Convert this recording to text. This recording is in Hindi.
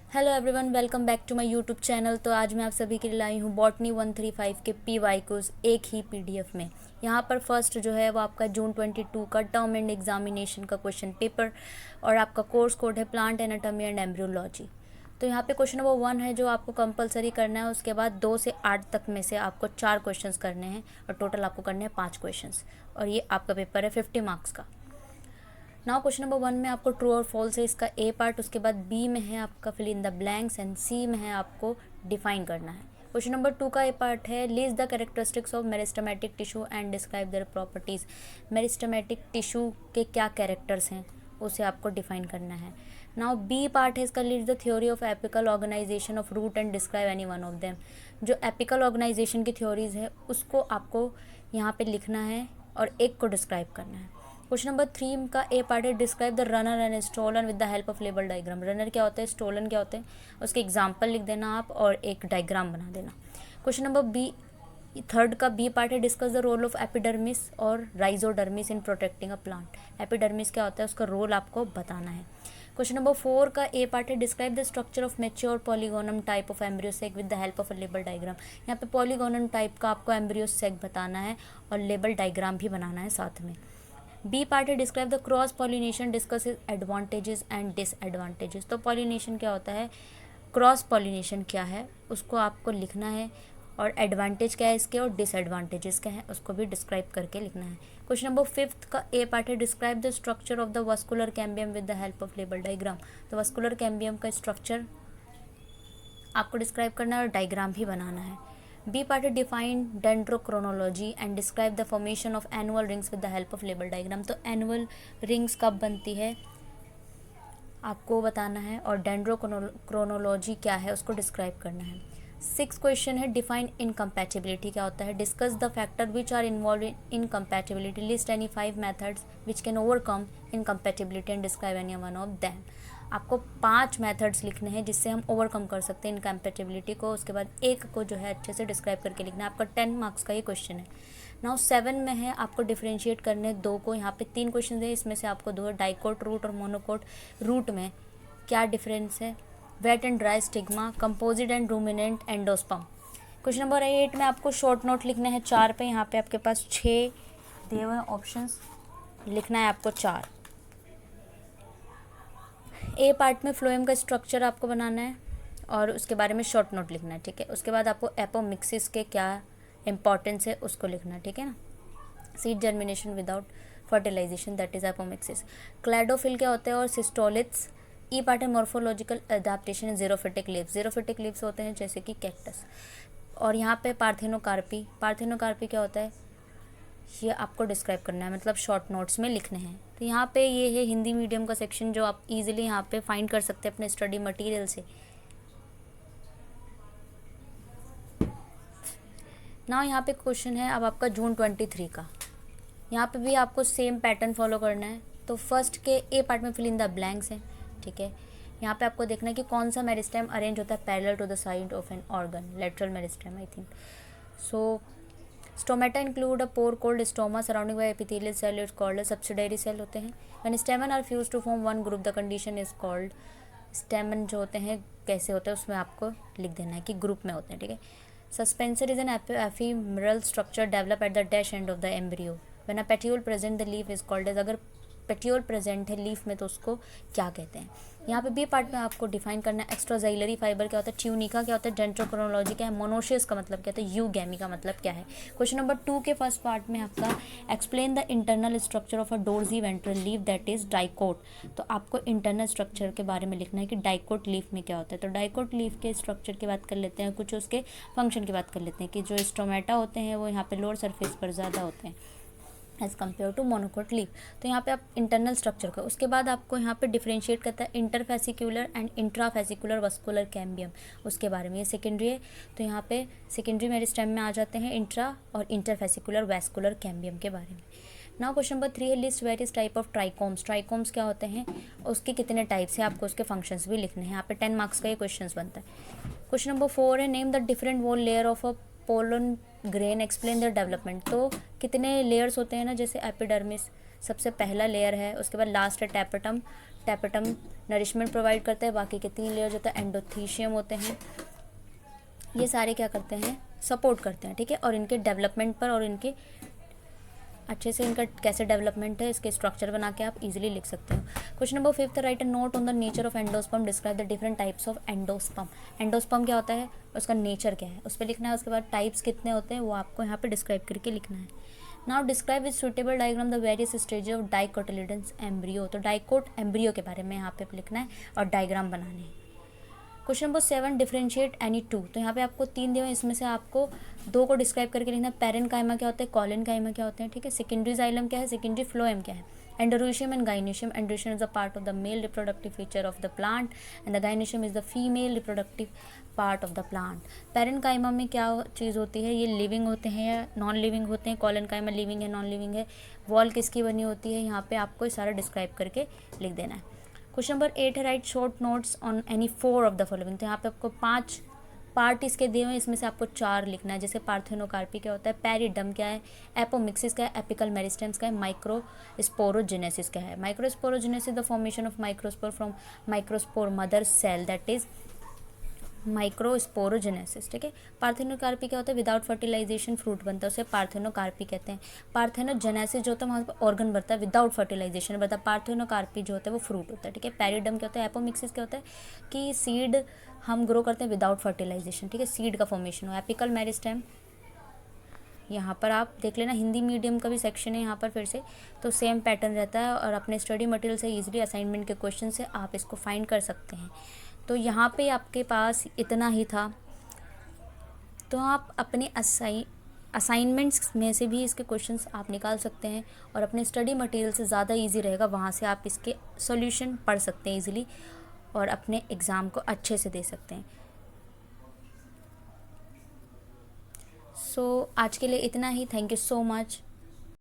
Hello everyone, welcome back to my YouTube channel. तो आज मैं आप सभी के लिए लाई हूँ बॉटनी 135 के पीवाई क्विज एक ही पीडीएफ में। यहाँ पर फर्स्ट जो है वो आपका जून 22 का टर्म एंड एग्जामिनेशन का क्वेश्चन पेपर और आपका कोर्स कोड है प्लांट एनाटॉमी एंड एम्ब्रियोलॉजी। तो यहाँ पे क्वेश्चन नंबर 1 है जो आपको कंपलसरी करना है। उसके बाद 2 से 8 तक में से आपको 4 क्वेश्चंस करने हैं और टोटल आपको करने हैं 5 क्वेश्चंस। और ये आपका पेपर है 50 मार्क्स का। नाउ क्वेश्चन नंबर 1 में आपको ट्रू और फॉल्स है इसका ए पार्ट। उसके बाद बी में है आपका fill in the blanks and C में है आपको डिफाइन करना है। क्वेश्चन नंबर 2 का ए पार्ट है list the characteristics of meristematic tissue and describe their properties. Meristematic tissue के क्या कैरेक्टर्स हैं उसे आपको डिफाइन करना है। नाउ बी पार्ट है इसका list the theory of apical organization of root and describe any one of them. जो एपिकल ऑर्गेनाइजेशन की थ्योरीज है उसको आपको यहाँ पे लिखना है और एक को डिस्क्राइब करना है। क्वेश्चन नंबर 3 का ए पार्ट है describe the runner and stolon with the help of label diagram. Runner क्या होता है, स्टोलन क्या होते हैं, उसके एग्जाम्पल लिख देना आप और एक डायग्राम बना देना। क्वेश्चन नंबर बी थर्ड का बी पार्ट है discuss the role of epidermis और rhizodermis in protecting a plant. Epidermis क्या होता है उसका रोल आपको बताना है। क्वेश्चन नंबर 4 का ए पार्ट है describe the structure of mature polygonum type of embryo sac with the help of a label diagram. यहाँ पे पॉलीगोनम टाइप का आपको एम्ब्रियो सेक बताना है और लेबल डायग्राम भी बनाना है साथ में। बी पार्ट है describe the cross pollination discuss advantages and disadvantages. तो पॉलिनेशन क्या होता है, क्रॉस पॉलिनेशन क्या है उसको आपको लिखना है और एडवांटेज क्या है इसके और डिसएडवांटेजेस क्या है उसको भी डिस्क्राइब करके लिखना है। क्वेश्चन नंबर 5 का ए पार्ट है describe the structure of the vascular cambium with the help of label diagram. तो वस्कुलर कैम्बियम का स्ट्रक्चर आपको डिस्क्राइब करना है और डायग्राम भी बनाना है। बी पार्ट है define dendrochronology and describe the formation of annual rings with the help of label diagram. तो एनुअल रिंग्स कब बनती है आपको बताना है और डेंड्रोक्रोनोलॉजी क्या है उसको डिस्क्राइब करना है। 6 क्वेश्चन है डिफाइन इनकम्पैटिबिलिटी क्या होता है। Discuss the factor which are involve in incompatibility, list any 5 methods which can overcome incompatibility and describe any one of them. आपको 5 मेथड्स लिखने हैं जिससे हम ओवरकम कर सकते हैं इनकम्पैटिबिलिटी को। उसके बाद एक को जो है अच्छे से डिस्क्राइब करके लिखना है। आपका 10 मार्क्स का ये क्वेश्चन है। नाउ 7 में है आपको डिफरेंशिएट करने 2 को। यहाँ पे 3 क्वेश्चन है, इसमें से आपको 2 डाइकोट रूट और मोनोकोट रूट में क्या डिफरेंस है, wet and dry stigma, composite and ruminant endosperm. Question number 8 में आपको शॉर्ट नोट लिखने हैं 4 पे। यहाँ पे आपके पास 6 दिए हुए ऑप्शंस, लिखना है आपको 4। ए पार्ट में फ्लोएम का स्ट्रक्चर आपको बनाना है और उसके बारे में शॉर्ट नोट लिखना है, ठीक है। उसके बाद आपको एपोमिक्सिस के क्या इंपॉर्टेंस है उसको लिखना है, ठीक है ना। Seed germination without fertilization that is apomixis. Cladophyll क्या होता है और सिस्टोलिथ्स। ई पार्ट है morphological adaptation in xerophytic leaves. Xerophytic leaves होते हैं जैसे कि कैक्टस। और यहाँ पे पार्थेनोकार्पी। पार्थेनोकार्पी क्या होता है ये आपको डिस्क्राइब करना है, मतलब शॉर्ट नोट्स में लिखने हैं। तो यहाँ पे ये है हिंदी मीडियम का सेक्शन जो आप इजीली यहाँ पे फाइंड कर सकते हैं अपने स्टडी मटेरियल से। ना यहाँ पे क्वेश्चन है अब आपका जून 23 का। यहाँ पे भी आपको सेम पैटर्न फॉलो करना है। तो फर्स्ट के ए पार्ट में फिल इन द ब्लैंक्स हैं, ठीक है। यहाँ पे आपको देखना है कि कौन सा मेरिस्टेम अरेंज होता है parallel to the side of an organ, lateral meristem I think so. Stomata include a pore called stoma surrounding by epithelial cell, it's called subsidiary cell होते हैं। When stamen are fuse to form one group the condition is called. Stamen जो होते हैं कैसे होते हैं उसमें आपको लिख देना है कि ग्रुप में होते हैं, ठीक है। Suspensor is an ephemeral structure develop at the dash end of the embryo. When a petiole present the leaf is called as. अगर पेट्यूल प्रेजेंट है लीफ में तो उसको क्या कहते हैं। यहाँ पे बी पार्ट में आपको डिफाइन करना है एक्स्ट्राजाइलरी फाइबर क्या होता है, ट्यूनिका क्या होता है, डेंट्रोक्रोनोलॉजी क्या है, मोनोशियस का मतलब क्या होता है, यूगैमी का मतलब क्या है। क्वेश्चन नंबर 2 के फर्स्ट पार्ट में आपका explain the internal structure of a dorsiventral leaf that is dicot. तो आपको इंटरनल स्ट्रक्चर के बारे में लिखना है कि डाइकोट लीफ में क्या होता है। तो डाइकोट लीफ के स्ट्रक्चर की बात कर लेते हैं, कुछ उसके फंक्शन की बात कर लेते हैं कि जो स्टोमेटा होते हैं वो यहाँ पे लोअर सरफेस पर ज़्यादा होते हैं as compare to monocot leaf. तो यहाँ पे आप इंटरनल स्ट्रक्चर का, उसके बाद आपको यहाँ पे डिफरेंशिएट करता है interfascicular and intrafascicular vascular cambium, उसके बारे में। ये सेकेंडरी है तो यहाँ पे सेकेंडरी मेरिस्टेम में आ जाते हैं इंट्रा और इंटरफेसिकुलर वैस्कुलर कैम्बियम के बारे में। नाउ क्वेश्चन नंबर 3 है list various type of trichomes. Trichomes क्या होते हैं, उसके कितने टाइप्स हैं, आपको उसके फंक्शंस भी लिखने हैं। यहाँ पे 10 मार्क्स का ये क्वेश्चन बनता है। क्वेश्चन नंबर 4 है name the different wall layer of a pollen grain explain their development. तो कितने लेयर्स होते हैं ना, जैसे एपिडर्मिस, सबसे पहला लेयर है। उसके बाद लास्ट है टैपेटम। टैपेटम नरिशमेंट प्रोवाइड करता है। बाकी के 3 लेयर होते हैं एंडोथीशियम होते हैं। ये सारे क्या करते हैं, सपोर्ट करते हैं, ठीक है। और इनके डेवलपमेंट पर और इनके अच्छे से इनका कैसे डेवलपमेंट है इसके स्ट्रक्चर बना के आप इजीली लिख सकते हो। Question number 5, right a note on the nature of endosperm, describe the different types of endosperm. Endosperm क्या होता है, उसका नेचर क्या है, उस पर लिखना है। उसके बाद टाइप्स कितने होते हैं वो आपको यहाँ पे डिस्क्राइब करके लिखना है। Now describe with suitable diagram the various stage of dicotyledons embryo. तो डाइकोट एम्ब्रियो के बारे में यहाँ पे लिखना है और डायग्राम बनाने हैं। Question number 7, differentiate any 2। तो यहाँ पे आपको 3 दिए हैं, इसमें से आपको 2 को डिस्क्राइब करके लिखना है। पैरेन्काइमा क्या होता है, कॉलेनकाइमा क्या होते हैं, ठीक है। सेकेंडरी जाइलम क्या है, सेकेंडरी फ्लोएम क्या है। Androecium and gynoecium. Androecium is the part of the male reproductive feature of the plant and the gynoecium is the female reproductive part of the plant. Parenchyma में क्या चीज़ होती है, ये लिविंग होते हैं या नॉन लिविंग होते हैं। कॉलेनकाइमा लिविंग है, नॉन लिविंग है। वॉल किसकी बनी होती है, यहाँ पे आपको ये सारा डिस्क्राइब करके लिख देना है। क्वेश्चन नंबर 8 है, right short notes on any 4 of the following. तो यहाँ पे आपको 5 पार्ट इसके दिए हुए हैं, इसमें से आपको 4 लिखना है। जैसे पार्थेनोकार्पी क्या होता है, पैरिडम क्या है, एपोमिक्सिस क्या है, एपिकल मेरिस्टेम्स क्या है, माइक्रोस्पोरोजेनेसिस क्या है। Microsporogenesis the formation of microspore from microspore mother cell, that is microsporogenesis, ठीक है। पार्थेनोकार्पी क्या होता है, विदाउट फर्टिलाइजेशन फ्रूट बनता है, उसे पार्थेनोकार्पी कहते हैं। पार्थेनोजेनेसिस जो होता है वहाँ पर ऑर्गन बनता है, विदाउट फर्टिलाइजेशन बनता है। पार्थेनोकार्पी जो होता है वो फ्रूट होता है, ठीक है। पैरिडम क्या होता है, एपोमिक्सिस क्या होता है कि सीड हम ग्रो करते हैं विदाउट फर्टिलाइजेशन, ठीक है, सीड का फॉर्मेशन हो। एपिकल मेरिस्टेम यहाँ पर आप देख लेना, हिंदी मीडियम का भी सेक्शन है यहाँ पर फिर से, तो सेम पैटर्न रहता है और अपने स्टडी मटेरियल से ईजिली असाइनमेंट के क्वेश्चन से आप इसको फाइंड कर सकते हैं। तो यहाँ पे आपके पास इतना ही था, तो आप अपने असाइनमेंट्स में से भी इसके क्वेश्चंस आप निकाल सकते हैं और अपने स्टडी मटेरियल से ज़्यादा इजी रहेगा, वहाँ से आप इसके सॉल्यूशन पढ़ सकते हैं इजीली और अपने एग्ज़ाम को अच्छे से दे सकते हैं। सो आज के लिए इतना ही। Thank you so much.